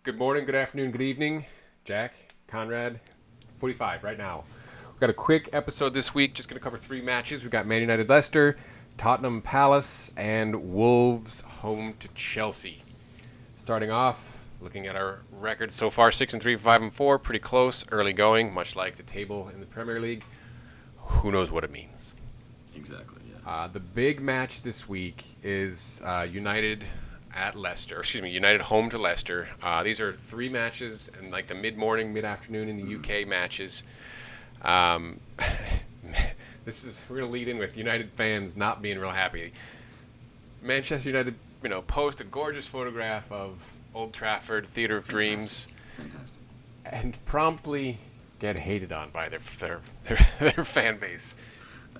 Good morning, good afternoon, good evening. Jack, Conrad, 45 right now. We've got a quick episode this week. Just going to cover three matches. We've got Man United Leicester, Tottenham Palace, and Wolves home to Chelsea. Starting off, looking at our record so far 6-3, 5-4. Pretty close, early going, much like the table in the Premier League. Who knows what it means? Exactly, yeah. The big match this week is United at Leicester. United home to Leicester. These are three matches and like the mid-morning, mid-afternoon in the UK matches. We're going to lead in with United fans not being real happy. Manchester United, post a gorgeous photograph of Old Trafford, Theatre of Dreams, Fantastic. and promptly get hated on by their fan base.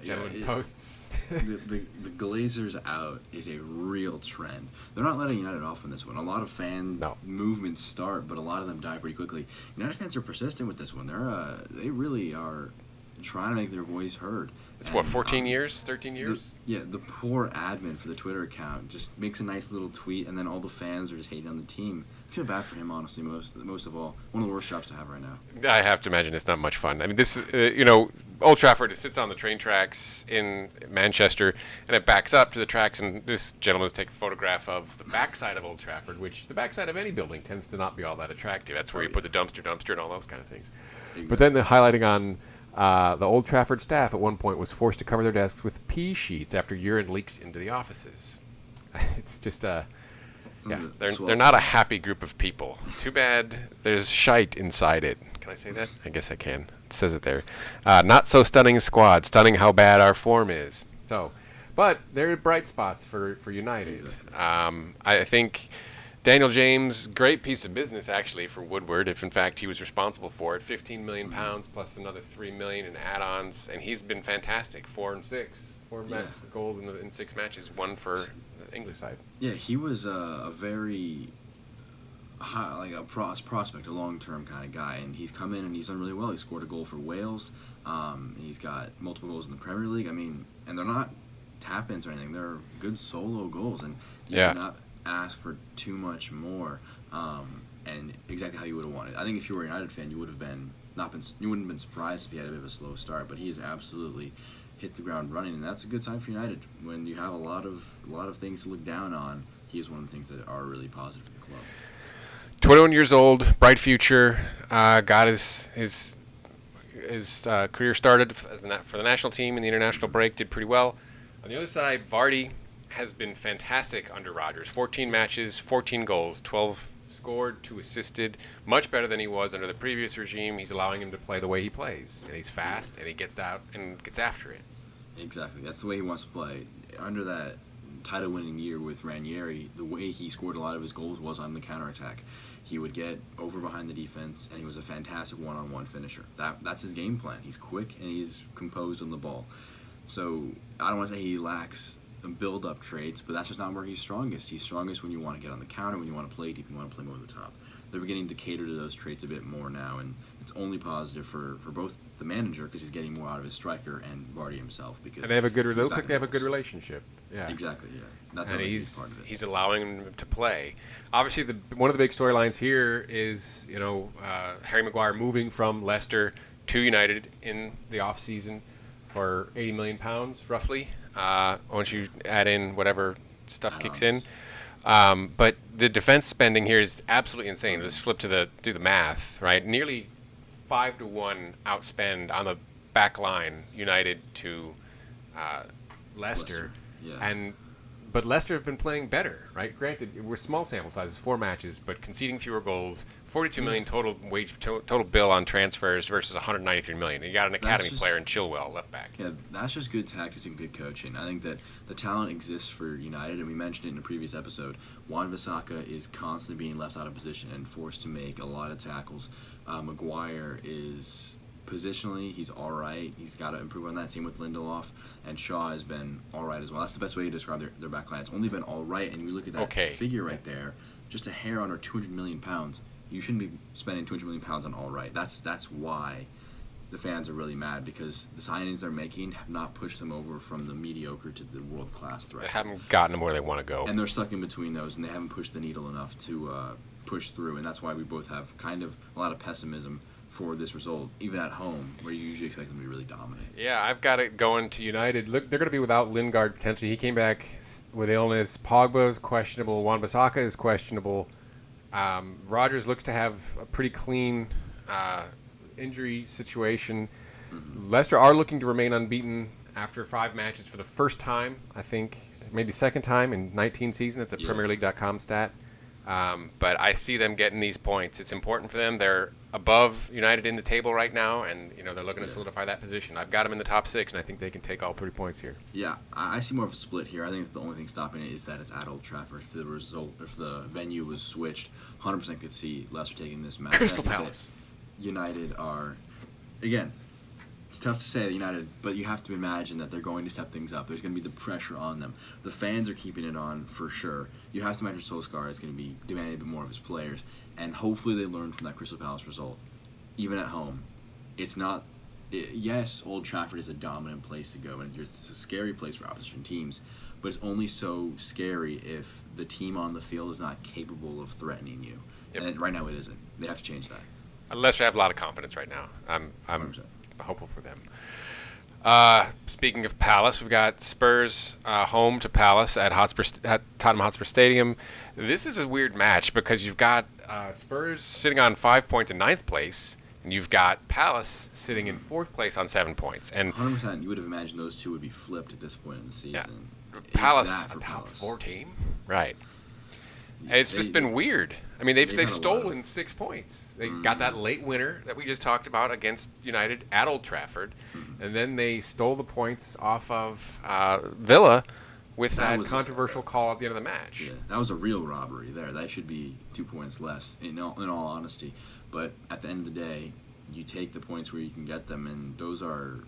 Gentlemen posts. the Glazers out is a real trend. They're not letting United off on this one. A lot of fan movements start, but a lot of them die pretty quickly. United fans are persistent with this one. They really are trying to make their voice heard. It's 14 years, 13 years? The poor admin for the Twitter account just makes a nice little tweet, and then all the fans are just hating on the team. I feel bad for him, honestly, most of all. One of the worst jobs to have right now. I have to imagine it's not much fun. I mean, this, Old Trafford, it sits on the train tracks in Manchester, and it backs up to the tracks, and this gentleman is taking a photograph of the backside of Old Trafford, which the backside of any building tends to not be all that attractive. That's where you put the dumpster, and all those kind of things. Exactly. But then the highlighting on the Old Trafford staff at one point was forced to cover their desks with pee sheets after urine leaks into the offices. It's just they're not a happy group of people. Too bad there's shite inside it. Can I say that? I guess I can. It says it there. Not so stunning squad. Stunning how bad our form is. So, but there are bright spots for United. I think Daniel James, great piece of business actually for Woodward, if in fact he was responsible for it. £15 million plus another $3 million in add-ons, and he's been fantastic. 4 and 6, goals in 6 matches, one for the English side. Yeah, he was a very high, like a prospect, a long-term kind of guy, and he's come in and he's done really well. He scored a goal for Wales. He's got multiple goals in the Premier League. I mean, and they're not tap-ins or anything. They're good solo goals, and you cannot ask for too much more, and exactly how you would have wanted. I think if you were a United fan, you wouldn't have been surprised if he had a bit of a slow start, but he has absolutely hit the ground running, and that's a good sign for United. When you have a lot of things to look down on, he is one of the things that are really positive for the club. 21 years old, bright future. Got his career started for the national team in the international break. Did pretty well. On the other side, Vardy has been fantastic under Rodgers. 14 matches, 14 goals, 12 scored, 2 assisted. Much better than he was under the previous regime. He's allowing him to play the way he plays. And he's fast, and he gets out and gets after it. Exactly. That's the way he wants to play. Under that title-winning year with Ranieri, the way he scored a lot of his goals was on the counterattack. He would get over behind the defense, and he was a fantastic one-on-one finisher. That's his game plan. He's quick, and he's composed on the ball. So I don't want to say he lacks build-up traits, but that's just not where he's strongest. He's strongest when you want to get on the counter, when you want to play deep, you want to play over the top. They're beginning to cater to those traits a bit more now, and it's only positive for both the manager because he's getting more out of his striker and Vardy himself. Because and they have a good. It looks like they have a good relationship. Yeah, exactly. Yeah, that's and how he's part of it. He's allowing him to play. Obviously, one of the big storylines here is Harry Maguire moving from Leicester to United in the off season for £80 million roughly. Once you add in whatever stuff kicks in. But the defense spending here is absolutely insane. Just flip to do the math, right? Nearly 5-1 outspend on the back line, United to Leicester. Yeah. But Leicester have been playing better, right? Granted, we're small sample sizes, 4 matches, but conceding fewer goals, $42 million total bill on transfers versus $193 million. You got an academy player in Chilwell, left back. Yeah, that's just good tactics and good coaching. I think that the talent exists for United, and we mentioned it in a previous episode. Wan-Bissaka is constantly being left out of position and forced to make a lot of tackles. Maguire is positionally, he's all right. He's got to improve on that. Same with Lindelof, and Shaw has been all right as well. That's the best way to describe their back line. It's only been all right, and we look at that figure right there, just a hair under £200 million. You shouldn't be spending £200 million on all right. That's why the fans are really mad because the signings they're making have not pushed them over from the mediocre to the world-class They threat. haven't gotten them where they want to go. And they're stuck in between those, and they haven't pushed the needle enough to push through. And that's why we both have kind of a lot of pessimism for this result, even at home, where you usually expect them to be really dominant. Yeah, I've got it going to United. Look, they're going to be without Lingard potentially. He came back with illness. Pogba is questionable. Wan-Bissaka is questionable. Rodgers looks to have a pretty clean injury situation. Leicester are looking to remain unbeaten after 5 matches for the first time, I think, maybe second time in 19 seasons. That's a PremierLeague.com stat. But I see them getting these points. It's important for them. They're above United in the table right now, and they're looking to solidify that position. I've got them in the top 6, and I think they can take all 3 points here. Yeah, I see more of a split here. I think the only thing stopping it is that it's at Old Trafford. If the venue was switched, 100% could see Leicester taking this match. Crystal Palace. United are, again, it's tough to say that United, but you have to imagine that they're going to step things up. There's going to be the pressure on them. The fans are keeping it on for sure. You have to imagine Solskjaer is going to be demanding a bit more of his players, and hopefully they learn from that Crystal Palace result. Even at home, it's not. Yes, Old Trafford is a dominant place to go, and it's a scary place for opposition teams, but it's only so scary if the team on the field is not capable of threatening you. Yep. And right now it isn't. They have to change that. Leicester have a lot of confidence right now. I'm 100%. hopeful for them. Speaking of Palace, we've got Spurs home to Palace at Tottenham Hotspur Stadium. This is a weird match because you've got Spurs sitting on 5 points in 9th place, and you've got Palace sitting in 4th place on 7 points. And 100%, you would have imagined those two would be flipped at this point in the season. If Palace, that a for top Palace. 4 team, right? And it's just been weird. I mean, they've had a lot stolen of- 6 points. They got that late winner that we just talked about against United at Old Trafford, and then they stole the points off of Villa with That that was controversial call at the end of the match. Yeah, that was a real robbery there. That should be 2 points less, in all honesty. But at the end of the day, you take the points where you can get them, and those are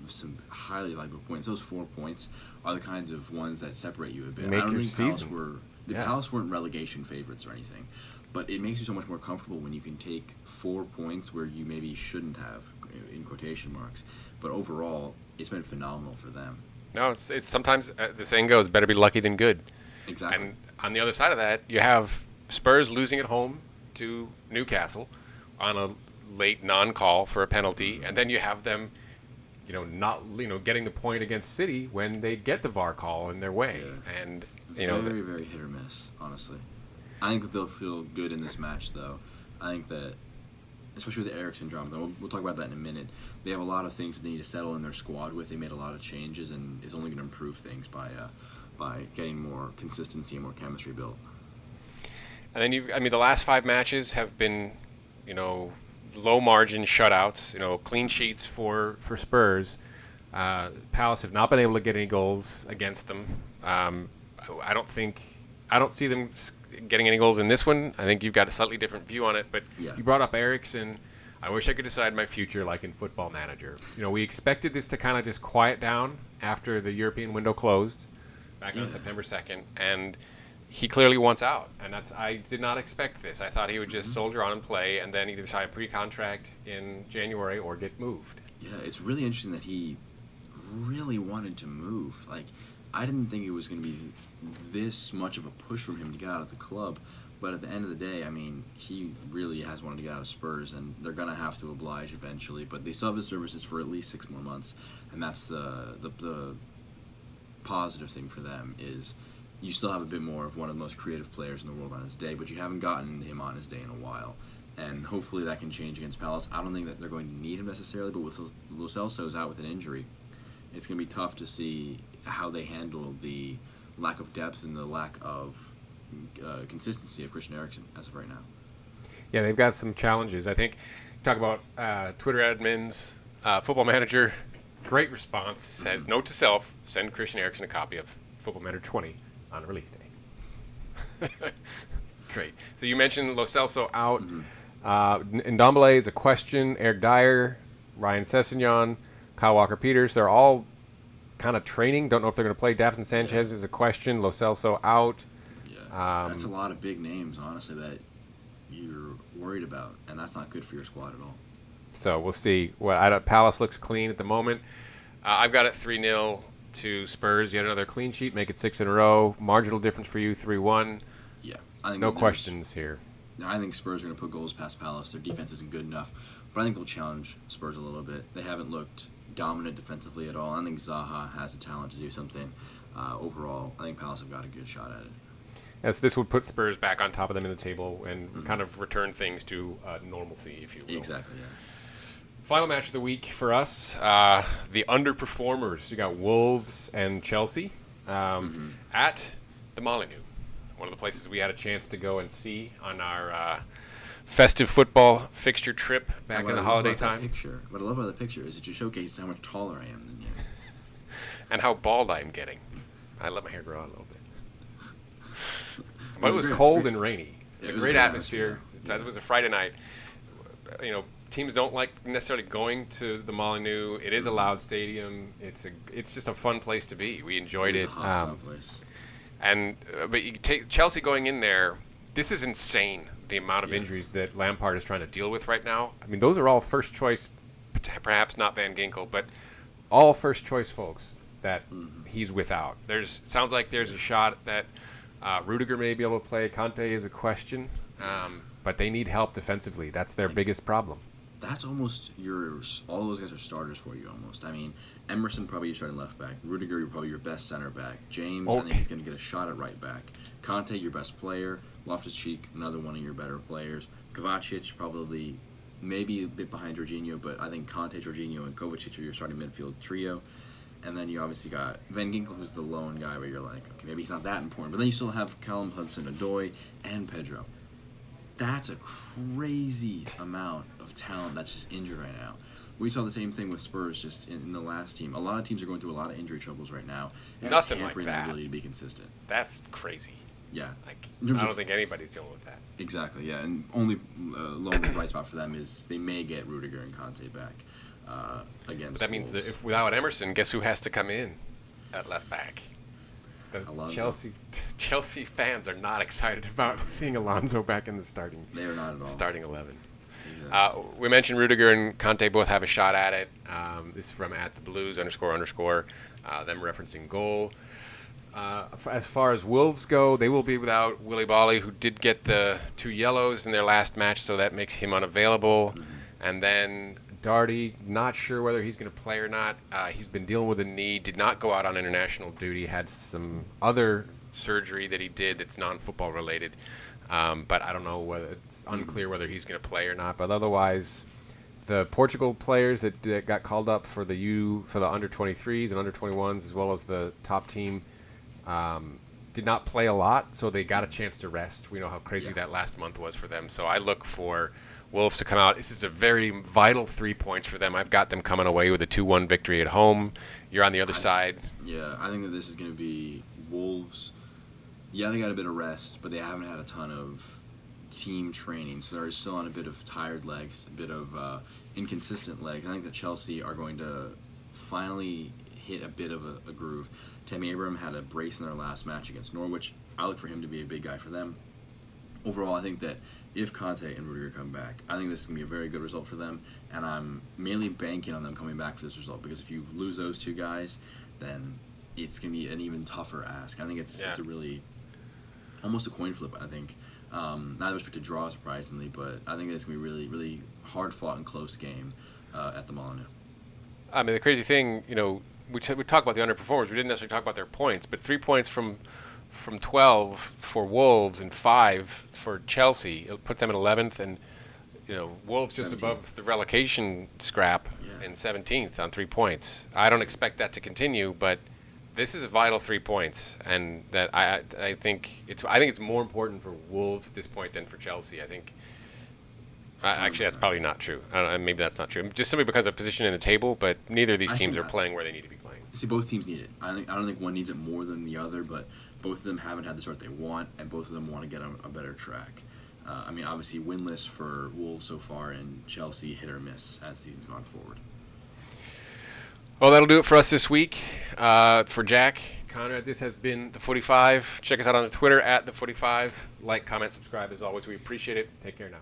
some highly valuable points. Those 4 points are the kinds of ones that separate you a bit. Make I don't your think season. Palace weren't relegation favorites or anything, but it makes you so much more comfortable when you can take 4 points where you maybe shouldn't have, in quotation marks. But overall, it's been phenomenal for them. No, it's sometimes the saying goes, better be lucky than good. Exactly. And on the other side of that, you have Spurs losing at home to Newcastle on a late non-call for a penalty, and then you have them, not getting the point against City when they get the VAR call in their way, Yeah. and very, very hit or miss, honestly. I think that they'll feel good in this match, though. I think that, especially with the Eriksson drama, we'll talk about that in a minute. They have a lot of things that they need to settle in their squad with. They made a lot of changes, and it's only going to improve things by getting more consistency and more chemistry built. And then the last 5 matches have been, low margin shutouts, clean sheets for Spurs. Palace have not been able to get any goals against them. I don't see them getting any goals in this one. I think you've got a slightly different view on it, but Yeah. you brought up Eriksson. I wish I could decide my future like in Football Manager. We expected this to kind of just quiet down after the European window closed back on September 2nd, and he clearly wants out. And I did not expect this. I thought he would just soldier on and play, and then either sign a pre-contract in January or get moved. Yeah, it's really interesting that he really wanted to move. Like, I didn't think it was going to be this much of a push from him to get out of the club. But at the end of the day, I mean, he really has wanted to get out of Spurs, and they're going to have to oblige eventually. But they still have his services for at least 6 more months, and that's the positive thing for them is you still have a bit more of one of the most creative players in the world on his day, but you haven't gotten him on his day in a while. And hopefully that can change against Palace. I don't think that they're going to need him necessarily, but with Lo Celso's out with an injury, it's going to be tough to see how they handle the lack of depth and the lack of consistency of Christian Eriksen as of right now. Yeah, they've got some challenges. I think, talk about Twitter admins, Football Manager, great response. Says, note to self, send Christian Eriksen a copy of Football Manager 20 on release day. It's great. So you mentioned Lo Celso out. Ndombele is a question. Eric Dyer, Ryan Sessegnon, Kyle Walker-Peters, they're all kind of training. Don't know if they're going to play. Davinson Sanchez is a question. Lo Celso out. Yeah, that's a lot of big names, honestly, that you're worried about, and that's not good for your squad at all. So we'll see. Palace looks clean at the moment. I've got it 3-0 to Spurs. Yet another clean sheet. Make it 6 in a row. Marginal difference for you, 3-1. Yeah, I think No questions here. I think Spurs are going to put goals past Palace. Their defense isn't good enough, but I think they'll challenge Spurs a little bit. They haven't looked dominant defensively at all. I think Zaha has the talent to do something. Overall, I think Palace have got a good shot at it. Yes, this would put Spurs back on top of them in the table and kind of return things to normalcy, if you will. Exactly, yeah. Final match of the week for us, the underperformers. You got Wolves and Chelsea at the Molineux, one of the places we had a chance to go and see on our festive football fixture trip back in the holiday time. What I love about the picture is it just showcases how much taller I am than you. And how bald I'm getting. I let my hair grow out a little bit. But it was cold and rainy. It was a great atmosphere. It was a Friday night. You know, teams don't like necessarily going to the Molineux. It is a loud stadium. It's just a fun place to be. We enjoyed it. It's a hostile place. But you take Chelsea going in there. This is insane. The amount of injuries that Lampard is trying to deal with right now. I mean, those are all first choice. Perhaps not Van Ginkel, but all first choice folks that he's without. Sounds like there's a shot that Rudiger may be able to play. Conte is a question, but they need help defensively. That's their biggest problem. That's almost all those guys are starters for you almost. I mean, Emerson probably your starting left back. Rudiger, you're probably your best center back. James, I think he's going to get a shot at right back. Conte, your best player. Loftus-Cheek, another one of your better players. Kovacic, probably maybe a bit behind Jorginho, but I think Conte, Jorginho, and Kovacic are your starting midfield trio. And then you obviously got Van Ginkel, who's the lone guy where you're like, okay, maybe he's not that important. But then you still have Callum Hudson-Odoi and Pedro. That's a crazy amount of talent that's just injured right now. We saw the same thing with Spurs just in the last team. A lot of teams are going through a lot of injury troubles right now. And Nothing it's like hampering that. their ability to be consistent. That's crazy. Yeah. I don't think anybody's dealing with that. Exactly, yeah. And only lone bright spot for them is they may get Rudiger and Conte back against But that means Wolves. that if without Emerson, guess who has to come in at left back? Alonso. Chelsea fans are not excited about seeing Alonso back in the starting. They are not at all. Starting 11. Exactly. We mentioned Rudiger and Conte both have a shot at it. This is from @theblues__. Them referencing goal. As far as Wolves go, they will be without Willy Bolly, who did get the 2 yellows in their last match, so that makes him unavailable. And then Darty, not sure whether he's going to play or not. He's been dealing with a knee, did not go out on international duty, had some other surgery that he did that's non-football related. But I don't know whether it's unclear whether he's going to play or not. But otherwise, the Portugal players that got called up for the under 23s and under 21s, as well as the top team, did not play a lot, so they got a chance to rest. We know how crazy that last month was for them. So I look for Wolves to come out. This is a very vital 3 points for them. I've got them coming away with a 2-1 victory at home. You're on the other side. Yeah, I think that this is going to be Wolves. Yeah, they got a bit of rest, but they haven't had a ton of team training, so they're still on a bit of tired legs, a bit of inconsistent legs. I think that Chelsea are going to finally hit a bit of a groove. Tammy Abraham had a brace in their last match against Norwich. I look for him to be a big guy for them. Overall, I think that if Conte and Rudiger come back, I think this is going to be a very good result for them, and I'm mainly banking on them coming back for this result, because if you lose those two guys, then it's going to be an even tougher ask. I think it's a really almost a coin flip, I think. Not expect to draw, surprisingly, but I think it's going to be really, really hard-fought and close game at the Molineux. I mean, the crazy thing, we talk about the underperformers. We didn't necessarily talk about their points, but 3 points from 12 for Wolves and 5 for Chelsea. It puts them at 11th, and Wolves just 17th. Above the relegation scrap in 17th on 3 points. I don't expect that to continue, but this is a vital 3 points, and that I think it's more important for Wolves at this point than for Chelsea. I think. Actually, that's probably not true. Maybe that's not true. Just simply because of position in the table, but neither of these teams are playing where they need to be playing. See, both teams need it. I don't think one needs it more than the other, but both of them haven't had the start they want, and both of them want to get on a better track. I mean, obviously, winless for Wolves so far, and Chelsea hit or miss as the season's gone forward. Well, that'll do it for us this week. For Jack, Conrad, this has been The Footy 5. Check us out on Twitter @The Footy 5. Like, comment, subscribe. As always, we appreciate it. Take care now.